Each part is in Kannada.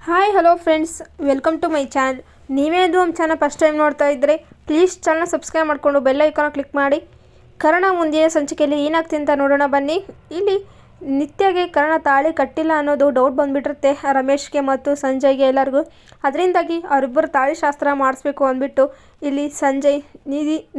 Hi hello friends, welcome to my channel. ನೀವೇನು ನಮ್ಮ ಚಾನಲ್ ಫಸ್ಟ್ ಟೈಮ್ ನೋಡ್ತಾ ಇದ್ದರೆ ಪ್ಲೀಸ್ ಚಾನಲ್ ಸಬ್ಸ್ಕ್ರೈಬ್ ಮಾಡಿಕೊಂಡು ಬೆಲ್ ಐಕಾನ್ ಕ್ಲಿಕ್ ಮಾಡಿ. ಕರ್ಣ ಮುಂದಿನ ಸಂಚಿಕೆಯಲ್ಲಿ ಏನಾಗ್ತಿದೆ ಅಂತ ನೋಡೋಣ ಬನ್ನಿ. ಇಲ್ಲಿ ನಿತ್ಯಗೆ ಕರ್ಣ ತಾಳಿ ಕಟ್ಟಿಲ್ಲ ಅನ್ನೋದು ಡೌಟ್ ಬಂದುಬಿಟ್ಟಿರುತ್ತೆ ರಮೇಶ್ಗೆ ಮತ್ತು ಸಂಜಯ್ಗೆ ಎಲ್ಲರಿಗೂ. ಅದರಿಂದಾಗಿ ಅವರಿಬ್ಬರು ತಾಳಿ ಶಾಸ್ತ್ರ ಮಾಡಿಸ್ಬೇಕು ಅಂದ್ಬಿಟ್ಟು ಇಲ್ಲಿ ಸಂಜಯ್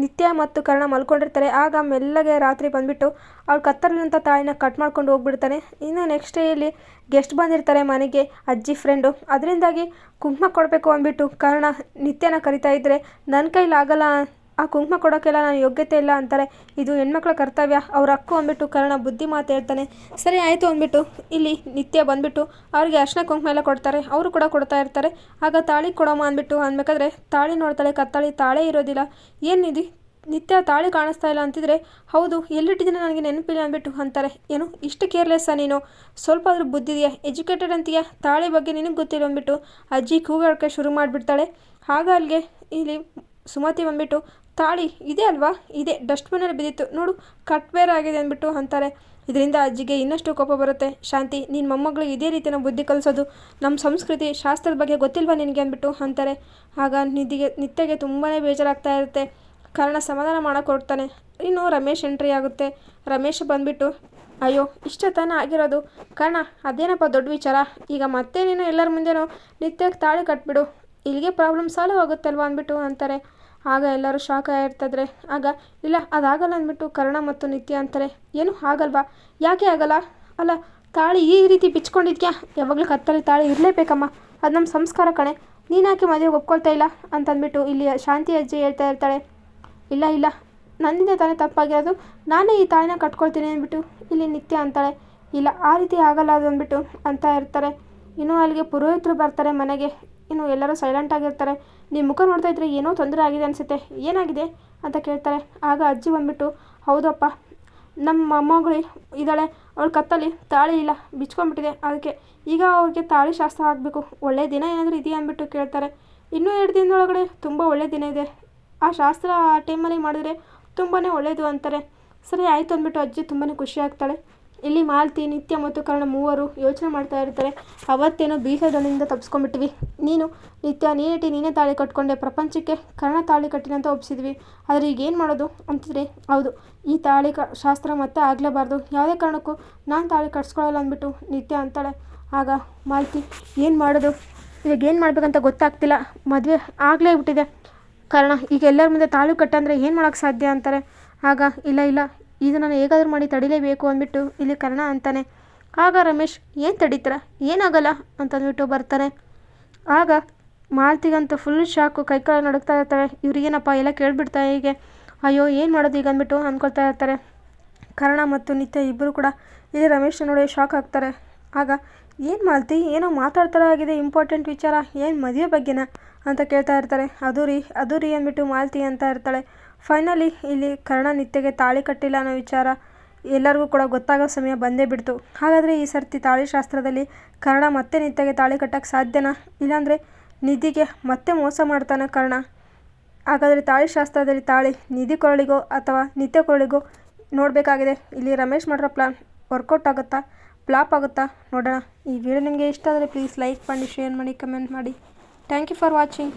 ನಿತ್ಯ ಮತ್ತು ಕರ್ಣ ಮಲ್ಕೊಂಡಿರ್ತಾರೆ. ಆಗ ಮೆಲ್ಲಗೆ ರಾತ್ರಿ ಬಂದುಬಿಟ್ಟು ಅವ್ರು ಕತ್ತರಿನಂಥ ತಾಳಿನ ಕಟ್ ಮಾಡ್ಕೊಂಡು ಹೋಗ್ಬಿಡ್ತಾನೆ. ಇನ್ನು ನೆಕ್ಸ್ಟ್ ಡೇಯಲ್ಲಿ ಗೆಸ್ಟ್ ಬಂದಿರ್ತಾರೆ ಮನೆಗೆ, ಅಜ್ಜಿ ಫ್ರೆಂಡು. ಅದರಿಂದಾಗಿ ಕುಂಕುಮ ಕೊಡಬೇಕು ಅಂದ್ಬಿಟ್ಟು ಕರ್ಣ ನಿತ್ಯನ ಕರಿತಾ ಇದ್ದರೆ ನನ್ನ ಕೈಲಾಗಲ್ಲ, ಆ ಕುಂಕುಮ ಕೊಡೋಕ್ಕೆಲ್ಲ ನಾನು ಯೋಗ್ಯತೆ ಇಲ್ಲ ಅಂತಾರೆ. ಇದು ಹೆಣ್ಮಕ್ಳ ಕರ್ತವ್ಯ, ಅವ್ರ ಹಕ್ಕು ಅಂದ್ಬಿಟ್ಟು ಕರ್ಣ ಬುದ್ಧಿ ಮಾತು ಹೇಳ್ತಾನೆ. ಸರಿ ಆಯಿತು ಅಂದ್ಬಿಟ್ಟು ಇಲ್ಲಿ ನಿತ್ಯ ಬಂದುಬಿಟ್ಟು ಅವ್ರಿಗೆ ಅರ್ಶಿನ ಕುಂಕುಮ ಎಲ್ಲ ಕೊಡ್ತಾರೆ. ಅವರು ಕೂಡ ಕೊಡ್ತಾ ಇರ್ತಾರೆ. ಆಗ ತಾಳಿ ಕೊಡೋಮ್ಮ ಅಂದ್ಬಿಟ್ಟು ಅನ್ಬೇಕಾದ್ರೆ ತಾಳಿ ನೋಡ್ತಾಳೆ, ಕತ್ತಾಳಿ ತಾಳೇ ಇರೋದಿಲ್ಲ. ಏನಿದು ನಿತ್ಯ ತಾಳಿ ಕಾಣಿಸ್ತಾ ಇಲ್ಲ ಅಂತಿದ್ರೆ, ಹೌದು ಎಲ್ಲಿಟ್ಟಿದ್ದೀನಿ ನನಗೆ ನೆನಪಿಲ್ಲ ಅಂದ್ಬಿಟ್ಟು ಅಂತಾರೆ. ಏನು ಇಷ್ಟು ಕೇರ್ಲೆಸ್ಸಾ ನೀನು? ಸ್ವಲ್ಪ ಆದರೂ ಬುದ್ಧಿದೆಯಾ? ಎಜುಕೇಟೆಡ್ ಅಂತೀಯಾ? ತಾಳಿ ಬಗ್ಗೆ ನಿನಗೆ ಗೊತ್ತಿಲ್ಲ ಅಂದ್ಬಿಟ್ಟು ಅಜ್ಜಿ ಕೂಗಾಡೋಕ್ಕೆ ಶುರು ಮಾಡಿಬಿಡ್ತಾಳೆ. ಆಗ ಅಲ್ಲಿಗೆ ಇಲ್ಲಿ ಸುಮತಿ ಬಂದುಬಿಟ್ಟು ತಾಳಿ ಇದೆ ಅಲ್ವಾ, ಇದೆ ಡಸ್ಟ್ಬಿನಲ್ಲಿ ಬಿದ್ದಿತ್ತು ನೋಡು, ಕಟ್ ಬೇರೆ ಆಗಿದೆ ಅಂದ್ಬಿಟ್ಟು ಅಂತಾರೆ. ಇದರಿಂದ ಅಜ್ಜಿಗೆ ಇನ್ನಷ್ಟು ಕೋಪ ಬರುತ್ತೆ. ಶಾಂತಿ, ನಿನ್ನ ಮೊಮ್ಮಗಳು ಇದೇ ರೀತಿಯ ಬುದ್ಧಿ ಕಲಿಸೋದು ನಮ್ಮ ಸಂಸ್ಕೃತಿ ಶಾಸ್ತ್ರದ ಬಗ್ಗೆ ಗೊತ್ತಿಲ್ವಾ ನಿನಗೆ ಅಂದ್ಬಿಟ್ಟು ಅಂತಾರೆ. ಆಗ ನಿತ್ಯಗೆ ತುಂಬಾ ಬೇಜಾರಾಗ್ತಾ ಇರುತ್ತೆ. ಕಾರಣ ಸಮಾಧಾನ ಮಾಡೋಕೆ ಹೊರಡ್ತಾನೆ. ಇನ್ನು ರಮೇಶ್ ಎಂಟ್ರಿ ಆಗುತ್ತೆ. ರಮೇಶ್ ಬಂದುಬಿಟ್ಟು ಅಯ್ಯೋ ಇಷ್ಟ ತಾನೇ ಆಗಿರೋದು ಕಾರಣ, ಅದೇನಪ್ಪ ದೊಡ್ಡ ವಿಚಾರ, ಈಗ ಮತ್ತೆ ನೀನು ಎಲ್ಲರ ಮುಂದೆನೂ ನಿತ್ಯಕ್ಕೆ ತಾಳಿ ಕಟ್ಬಿಡು, ಇಲ್ಲಿಗೆ ಪ್ರಾಬ್ಲಮ್ ಸಾಲ್ವ್ ಆಗುತ್ತಲ್ವ ಅಂದ್ಬಿಟ್ಟು ಅಂತಾರೆ. ಆಗ ಎಲ್ಲರೂ ಶಾಕ್ ಆಗಿರ್ತಿದ್ರೆ, ಆಗ ಇಲ್ಲ ಅದಾಗಲ್ಲ ಅಂದ್ಬಿಟ್ಟು ಕರ್ಣ ಮತ್ತು ನಿತ್ಯ ಅಂತಾರೆ. ಏನು ಆಗಲ್ವಾ? ಯಾಕೆ ಆಗಲ್ಲ? ಅಲ್ಲ ತಾಳಿ ಈ ರೀತಿ ಬಿಚ್ಕೊಂಡಿದ್ಯಾ? ಯಾವಾಗಲೂ ಕತ್ತಲ್ಲಿ ತಾಳಿ ಇರಲೇಬೇಕಮ್ಮ, ಅದು ನಮ್ಮ ಸಂಸ್ಕಾರ ಕಣೆ, ನೀನು ಯಾಕೆ ಮದುವೆಗೆ ಒಪ್ಕೊಳ್ತಾ ಇಲ್ಲ ಅಂತಂದ್ಬಿಟ್ಟು ಇಲ್ಲಿ ಶಾಂತಿ ಅಜ್ಜಿ ಹೇಳ್ತಾ ಇರ್ತಾಳೆ. ಇಲ್ಲ ಇಲ್ಲ ನನ್ನಿಂದ ತಾನೇ ತಪ್ಪಾಗಿರೋದು, ನಾನೇ ಈ ತಾಳಿನ ಕಟ್ಕೊಳ್ತೀನಿ ಅಂದ್ಬಿಟ್ಟು ಇಲ್ಲಿ ನಿತ್ಯ ಅಂತಾಳೆ. ಇಲ್ಲ ಆ ರೀತಿ ಆಗಲ್ಲ ಅದು ಅಂದ್ಬಿಟ್ಟು ಅಂತ ಇರ್ತಾರೆ. ಇನ್ನೂ ಅಲ್ಲಿಗೆ ಪುರೋಹಿತರು ಬರ್ತಾರೆ ಮನೆಗೆ. ಇನ್ನು ಎಲ್ಲರೂ ಸೈಲೆಂಟ್ ಆಗಿರ್ತಾರೆ. ನಿಮ್ಮ ಮುಖ ನೋಡ್ತಾ ಇದ್ರೆ ಏನೋ ತೊಂದರೆ ಆಗಿದೆ ಅನಿಸುತ್ತೆ, ಏನಾಗಿದೆ ಅಂತ ಕೇಳ್ತಾರೆ. ಆಗ ಅಜ್ಜಿ ಬಂದುಬಿಟ್ಟು ಹೌದಪ್ಪ, ನಮ್ಮ ಮೊಮ್ಮಗಳು ಇದ್ದಾಳೆ, ಅವಳ ಕತ್ತಲ್ಲಿ ತಾಳಿ ಇಲ್ಲ, ಬಿಚ್ಕೊಂಡ್ಬಿಟ್ಟಿದೆ, ಅದಕ್ಕೆ ಈಗ ಅವ್ರಿಗೆ ತಾಳಿ ಶಾಸ್ತ್ರ ಆಗಬೇಕು, ಒಳ್ಳೆಯ ದಿನ ಏನಾದರೂ ಇದೆಯಾ ಅಂದ್ಬಿಟ್ಟು ಕೇಳ್ತಾರೆ. ಇನ್ನೂ 2 ದಿನದೊಳಗಡೆ ತುಂಬ ಒಳ್ಳೆಯ ದಿನ ಇದೆ, ಆ ಶಾಸ್ತ್ರ ಆ ಟೈಮಲ್ಲಿ ಮಾಡಿದ್ರೆ ತುಂಬಾ ಒಳ್ಳೆಯದು ಅಂತಾರೆ. ಸರಿ ಆಯಿತು ಅಂದ್ಬಿಟ್ಟು ಅಜ್ಜಿ ತುಂಬಾ ಖುಷಿ ಆಗ್ತಾಳೆ. ಇಲ್ಲಿ ಮಾಲತಿ, ನಿತ್ಯ ಮತ್ತು ಕರ್ಣ ಮೂವರು ಯೋಚನೆ ಮಾಡ್ತಾ ಇರ್ತಾರೆ. ಅವತ್ತೇನೋ ಬೀಸದೊಂದಿಯಿಂದ ತಪ್ಪಿಸ್ಕೊಂಡ್ಬಿಟ್ವಿ, ನೀನು ನಿತ್ಯ ನೀನೇ ತಾಳಿ ಕಟ್ಕೊಂಡೆ, ಪ್ರಪಂಚಕ್ಕೆ ಕರ್ಣ ತಾಳಿ ಕಟ್ಟಿನಂತ ಒಪ್ಪಿಸಿದ್ವಿ, ಆದರೆ ಈಗ ಏನು ಮಾಡೋದು ಅಂತಿದ್ರೆ, ಹೌದು ಈ ತಾಳಿ ಶಾಸ್ತ್ರ ಮತ್ತೆ ಆಗಲೇಬಾರ್ದು, ಯಾವುದೇ ಕಾರಣಕ್ಕೂ ನಾನು ತಾಳಿ ಕಟ್ಸ್ಕೊಳ್ಳಲ್ಲ ಅಂದ್ಬಿಟ್ಟು ನಿತ್ಯ ಅಂತಾಳೆ. ಆಗ ಮಾಲತಿ ಏನು ಮಾಡೋದು, ಇವಾಗ ಏನು ಮಾಡಬೇಕಂತ ಗೊತ್ತಾಗ್ತಿಲ್ಲ, ಮದುವೆ ಆಗಲೇ ಬಿಟ್ಟಿದೆ ಕಾರಣ, ಈಗ ಎಲ್ಲರ ಮುಂದೆ ತಾಳಿ ಕಟ್ಟಂದರೆ ಏನು ಮಾಡೋಕ್ಕೆ ಸಾಧ್ಯ ಅಂತಾರೆ. ಆಗ ಇಲ್ಲ ಇಲ್ಲ ಇದು ನಾನು ಹೇಗಾದರೂ ಮಾಡಿ ತಡಿಲೇಬೇಕು ಅಂದ್ಬಿಟ್ಟು ಇಲ್ಲಿ ಕರ್ಣ ಅಂತಾನೆ. ಆಗ ರಮೇಶ್ ಏನು ತಡೀತೀರ, ಏನಾಗಲ್ಲ ಅಂತಂದ್ಬಿಟ್ಟು ಬರ್ತಾರೆ. ಆಗ ಮಾಲತಿಗಂತೂ ಫುಲ್ ಶಾಕು, ಕೈಕಾಲು ನಡುಗ್ತಾ ಇರ್ತಾರೆ. ಇವ್ರಿಗೇನಪ್ಪ ಎಲ್ಲ ಕೇಳಿಬಿಡ್ತಾರೆ ಹೀಗೆ, ಅಯ್ಯೋ ಏನು ಮಾಡೋದು ಈಗ ಅಂದ್ಬಿಟ್ಟು ಅಂದ್ಕೊಳ್ತಾ ಇರ್ತಾರೆ. ಕರ್ಣ ಮತ್ತು ನಿತ್ಯ ಇಬ್ಬರು ಕೂಡ ಇಲ್ಲಿ ರಮೇಶ್ ನೋಡಿ ಶಾಕ್ ಆಗ್ತಾರೆ. ಆಗ ಏನು ಮಾಲತಿ ಏನೋ ಮಾತಾಡ್ತಾರ ಆಗಿದೆ, ಇಂಪಾರ್ಟೆಂಟ್ ವಿಚಾರ, ಏನು ಮದುವೆ ಬಗ್ಗೆನಾ ಅಂತ ಕೇಳ್ತಾ ಇರ್ತಾರೆ. ಅದು ರೀ ಅಂದ್ಬಿಟ್ಟು ಮಾಲತಿ ಅಂತ ಇರ್ತಾಳೆ. ಫೈನಲಿ ಇಲ್ಲಿ ಕರ್ಣ ನಿತ್ಯಗೆ ತಾಳಿ ಕಟ್ಟಿಲ್ಲ ಅನ್ನೋ ವಿಚಾರ ಎಲ್ಲರಿಗೂ ಕೂಡ ಗೊತ್ತಾಗೋ ಸಮಯ ಬಂದೇ ಬಿಡ್ತು. ಹಾಗಾದರೆ ಈ ಸರ್ತಿ ತಾಳಿ ಶಾಸ್ತ್ರದಲ್ಲಿ ಕರ್ಣ ಮತ್ತೆ ನಿತ್ಯಗೆ ತಾಳಿ ಕಟ್ಟೋಕ್ಕೆ ಸಾಧ್ಯನಾ? ಇಲ್ಲಾಂದರೆ ನಿಧಿಗೆ ಮತ್ತೆ ಮೋಸ ಮಾಡ್ತಾನೆ ಕರ್ಣ? ಹಾಗಾದರೆ ತಾಳಿ ಶಾಸ್ತ್ರದಲ್ಲಿ ತಾಳಿ ನಿಧಿ ಕೊರಳಿಗೋ ಅಥವಾ ನಿತ್ಯ ಕೊರಳಿಗೋ ನೋಡಬೇಕಾಗಿದೆ. ಇಲ್ಲಿ ರಮೇಶ್ ಮಾಡಿರೋ ಪ್ಲಾನ್ ವರ್ಕೌಟ್ ಆಗುತ್ತಾ, ಫ್ಲಾಪ್ ಆಗುತ್ತಾ ನೋಡೋಣ. ಈ ವಿಡಿಯೋ ನಿಮಗೆ ಇಷ್ಟ ಆದರೆ ಪ್ಲೀಸ್ ಲೈಕ್ ಮಾಡಿ, ಶೇರ್ ಮಾಡಿ, ಕಮೆಂಟ್ ಮಾಡಿ. Thank you for watching.